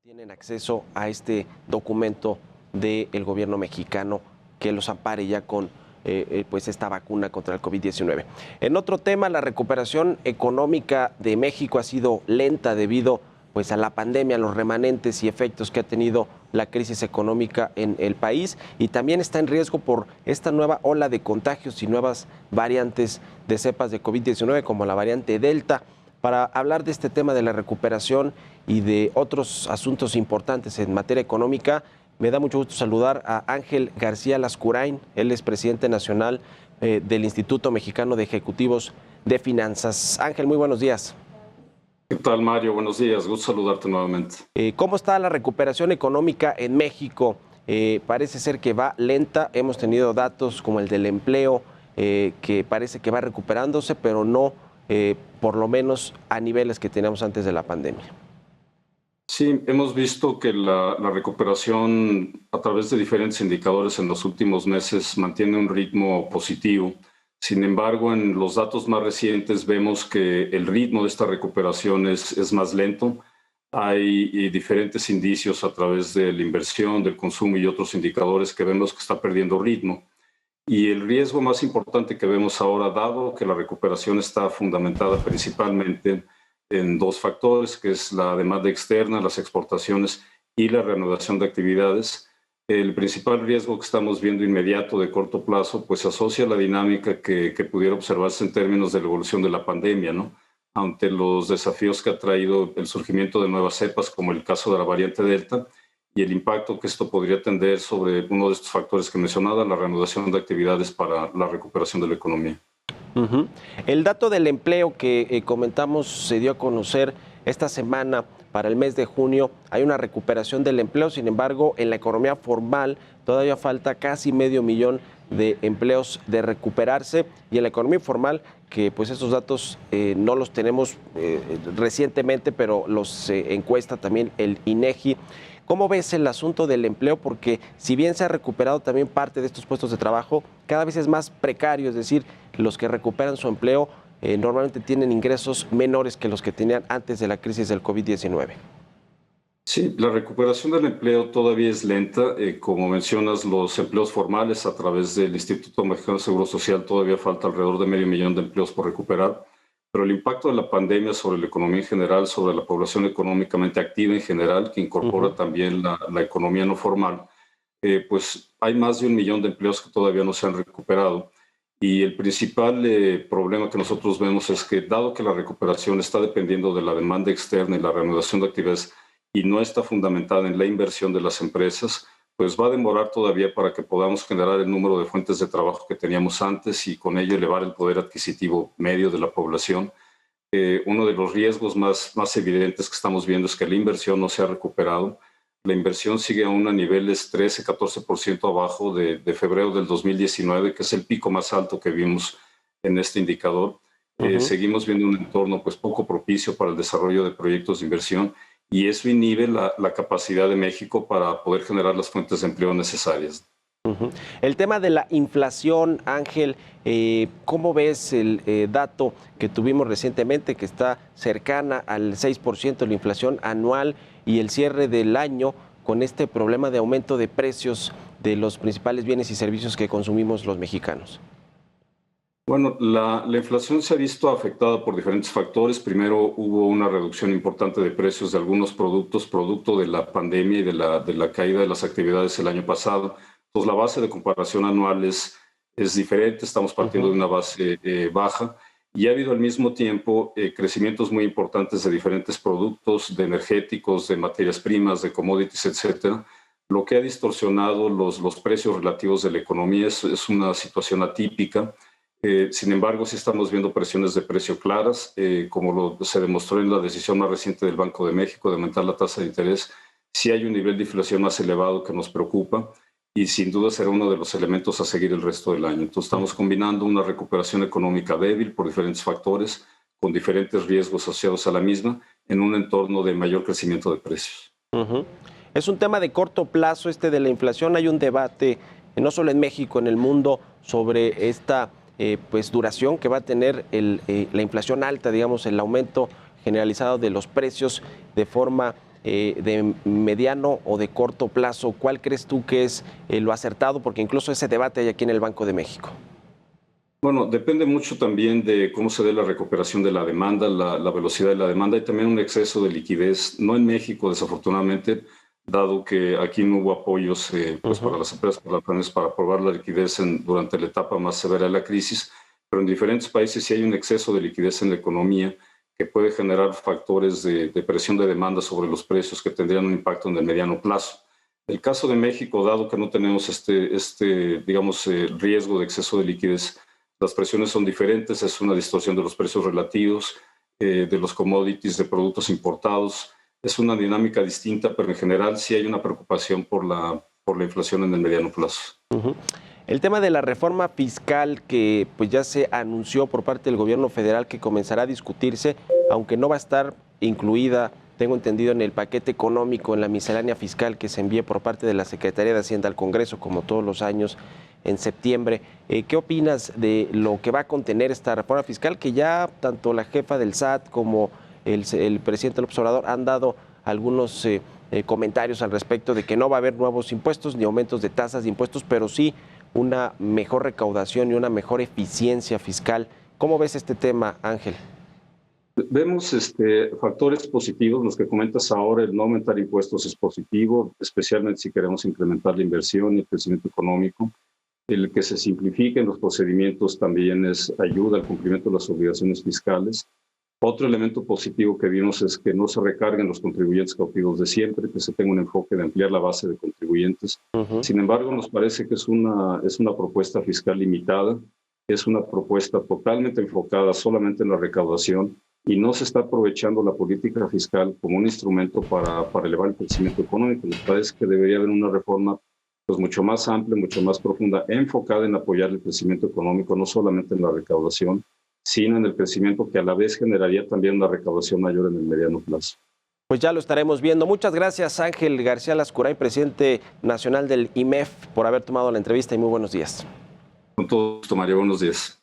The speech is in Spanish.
tienen acceso a este documento del gobierno mexicano que los ampare ya con pues esta vacuna contra el COVID-19. En otro tema, la recuperación económica de México ha sido lenta debido pues a la pandemia, los remanentes y efectos que ha tenido la crisis económica en el país, y también está en riesgo por esta nueva ola de contagios y nuevas variantes de cepas de COVID-19 como la variante Delta. Para hablar de este tema de la recuperación y de otros asuntos importantes en materia económica, me da mucho gusto saludar a Ángel García Lascurain. Él es presidente nacional del Instituto Mexicano de Ejecutivos de Finanzas. Ángel, muy buenos días. ¿Qué tal, Mario? Buenos días, gusto saludarte nuevamente. ¿Cómo está la recuperación económica en México? Parece ser que va lenta. Hemos tenido datos como el del empleo, que parece que va recuperándose, pero no por lo menos a niveles que teníamos antes de la pandemia. Sí, hemos visto que la recuperación a través de diferentes indicadores en los últimos meses mantiene un ritmo positivo. Sin embargo, en los datos más recientes vemos que el ritmo de esta recuperación es más lento. Hay diferentes indicios a través de la inversión, del consumo y otros indicadores que vemos que está perdiendo ritmo. Y el riesgo más importante que vemos ahora, dado que la recuperación está fundamentada principalmente en dos factores, que es la demanda externa, las exportaciones y la reanudación de actividades. El principal riesgo que estamos viendo inmediato de corto plazo, pues se asocia a la dinámica que pudiera observarse en términos de la evolución de la pandemia, ¿no? Ante los desafíos que ha traído el surgimiento de nuevas cepas, como el caso de la variante Delta, y el impacto que esto podría tener sobre uno de estos factores que mencionaba, la reanudación de actividades para la recuperación de la economía. El dato del empleo que comentamos se dio a conocer esta semana para el mes de junio. Hay una recuperación del empleo, sin embargo, en la economía formal todavía falta casi 500,000 de empleos de recuperarse, y en la economía informal, que pues esos datos no los tenemos recientemente, pero los encuesta también el INEGI. ¿Cómo ves el asunto del empleo? Porque si bien se ha recuperado también parte de estos puestos de trabajo, cada vez es más precario, es decir, los que recuperan su empleo normalmente tienen ingresos menores que los que tenían antes de la crisis del COVID-19. Sí, la recuperación del empleo todavía es lenta. Como mencionas, los empleos formales a través del Instituto Mexicano de Seguro Social todavía falta alrededor de 500,000 de empleos por recuperar. Pero el impacto de la pandemia sobre la economía en general, sobre la población económicamente activa en general, que incorpora también la economía no formal, pues hay más de 1,000,000 de empleos que todavía no se han recuperado. Y el principal problema que nosotros vemos es que, dado que la recuperación está dependiendo de la demanda externa y la reanudación de actividades y no está fundamentada en la inversión de las empresas, pues va a demorar todavía para que podamos generar el número de fuentes de trabajo que teníamos antes y con ello elevar el poder adquisitivo medio de la población. Uno de los riesgos más evidentes que estamos viendo es que la inversión no se ha recuperado. La inversión sigue aún a niveles 13-14% abajo de febrero del 2019, que es el pico más alto que vimos en este indicador. Seguimos viendo un entorno pues poco propicio para el desarrollo de proyectos de inversión, y eso inhibe la capacidad de México para poder generar las fuentes de empleo necesarias. El tema de la inflación, Ángel, ¿cómo ves el dato que tuvimos recientemente, que está cercana al 6% la inflación anual, y el cierre del año con este problema de aumento de precios de los principales bienes y servicios que consumimos los mexicanos? Bueno, la inflación se ha visto afectada por diferentes factores. Primero, hubo una reducción importante de precios de algunos productos, producto de la pandemia y de la caída de las actividades el año pasado. Entonces, la base de comparación anual es diferente, estamos partiendo de una base baja, y ha habido al mismo tiempo crecimientos muy importantes de diferentes productos, de energéticos, de materias primas, de commodities, etcétera, lo que ha distorsionado los precios relativos de la economía. Es una situación atípica. Sin embargo, sí estamos viendo presiones de precio claras, como se demostró en la decisión más reciente del Banco de México de aumentar la tasa de interés. Sí hay un nivel de inflación más elevado que nos preocupa, y sin duda será uno de los elementos a seguir el resto del año. Entonces estamos combinando una recuperación económica débil por diferentes factores, con diferentes riesgos asociados a la misma, en un entorno de mayor crecimiento de precios. Es un tema de corto plazo este de la inflación. Hay un debate, no solo en México, en el mundo, sobre esta pues duración que va a tener la inflación alta, digamos, el aumento generalizado de los precios de forma de mediano o de corto plazo, ¿cuál crees tú que es lo acertado? Porque incluso ese debate hay aquí en el Banco de México. Bueno, depende mucho también de cómo se dé la recuperación de la demanda, la velocidad de la demanda y también un exceso de liquidez, no en México desafortunadamente, dado que aquí no hubo apoyos pues para las empresas, para las familias, para aprobar la liquidez durante la etapa más severa de la crisis, pero en diferentes países sí hay un exceso de liquidez en la economía que puede generar factores de presión de demanda sobre los precios que tendrían un impacto en el mediano plazo. El caso de México, dado que no tenemos digamos, riesgo de exceso de liquidez, las presiones son diferentes, es una distorsión de los precios relativos, de los commodities, de productos importados. Es una dinámica distinta, pero en general sí hay una preocupación por la inflación en el mediano plazo. El tema de la reforma fiscal que pues ya se anunció por parte del gobierno federal que comenzará a discutirse, aunque no va a estar incluida, tengo entendido, en el paquete económico, en la miscelánea fiscal que se envíe por parte de la Secretaría de Hacienda al Congreso, como todos los años en septiembre. ¿Qué opinas de lo que va a contener esta reforma fiscal que ya tanto la jefa del SAT como el presidente López Obrador han dado algunos comentarios al respecto de que no va a haber nuevos impuestos ni aumentos de tasas de impuestos, pero sí una mejor recaudación y una mejor eficiencia fiscal? ¿Cómo ves este tema, Ángel? Vemos factores positivos, los que comentas ahora. El no aumentar impuestos es positivo, especialmente si queremos incrementar la inversión y el crecimiento económico. El que se simplifiquen los procedimientos también ayuda al cumplimiento de las obligaciones fiscales. Otro elemento positivo que vimos es que no se recarguen los contribuyentes cautivos de siempre, que se tenga un enfoque de ampliar la base de contribuyentes. Sin embargo, nos parece que es una propuesta fiscal limitada, es una propuesta totalmente enfocada solamente en la recaudación y no se está aprovechando la política fiscal como un instrumento para elevar el crecimiento económico. Nos parece que debería haber una reforma pues mucho más amplia, mucho más profunda, enfocada en apoyar el crecimiento económico, no solamente en la recaudación, sino en el crecimiento que a la vez generaría también una recaudación mayor en el mediano plazo. Pues ya lo estaremos viendo. Muchas gracias, Ángel García Lascuray, presidente nacional del IMEF, por haber tomado la entrevista y muy buenos días. Con todo gusto, Mario. Buenos días.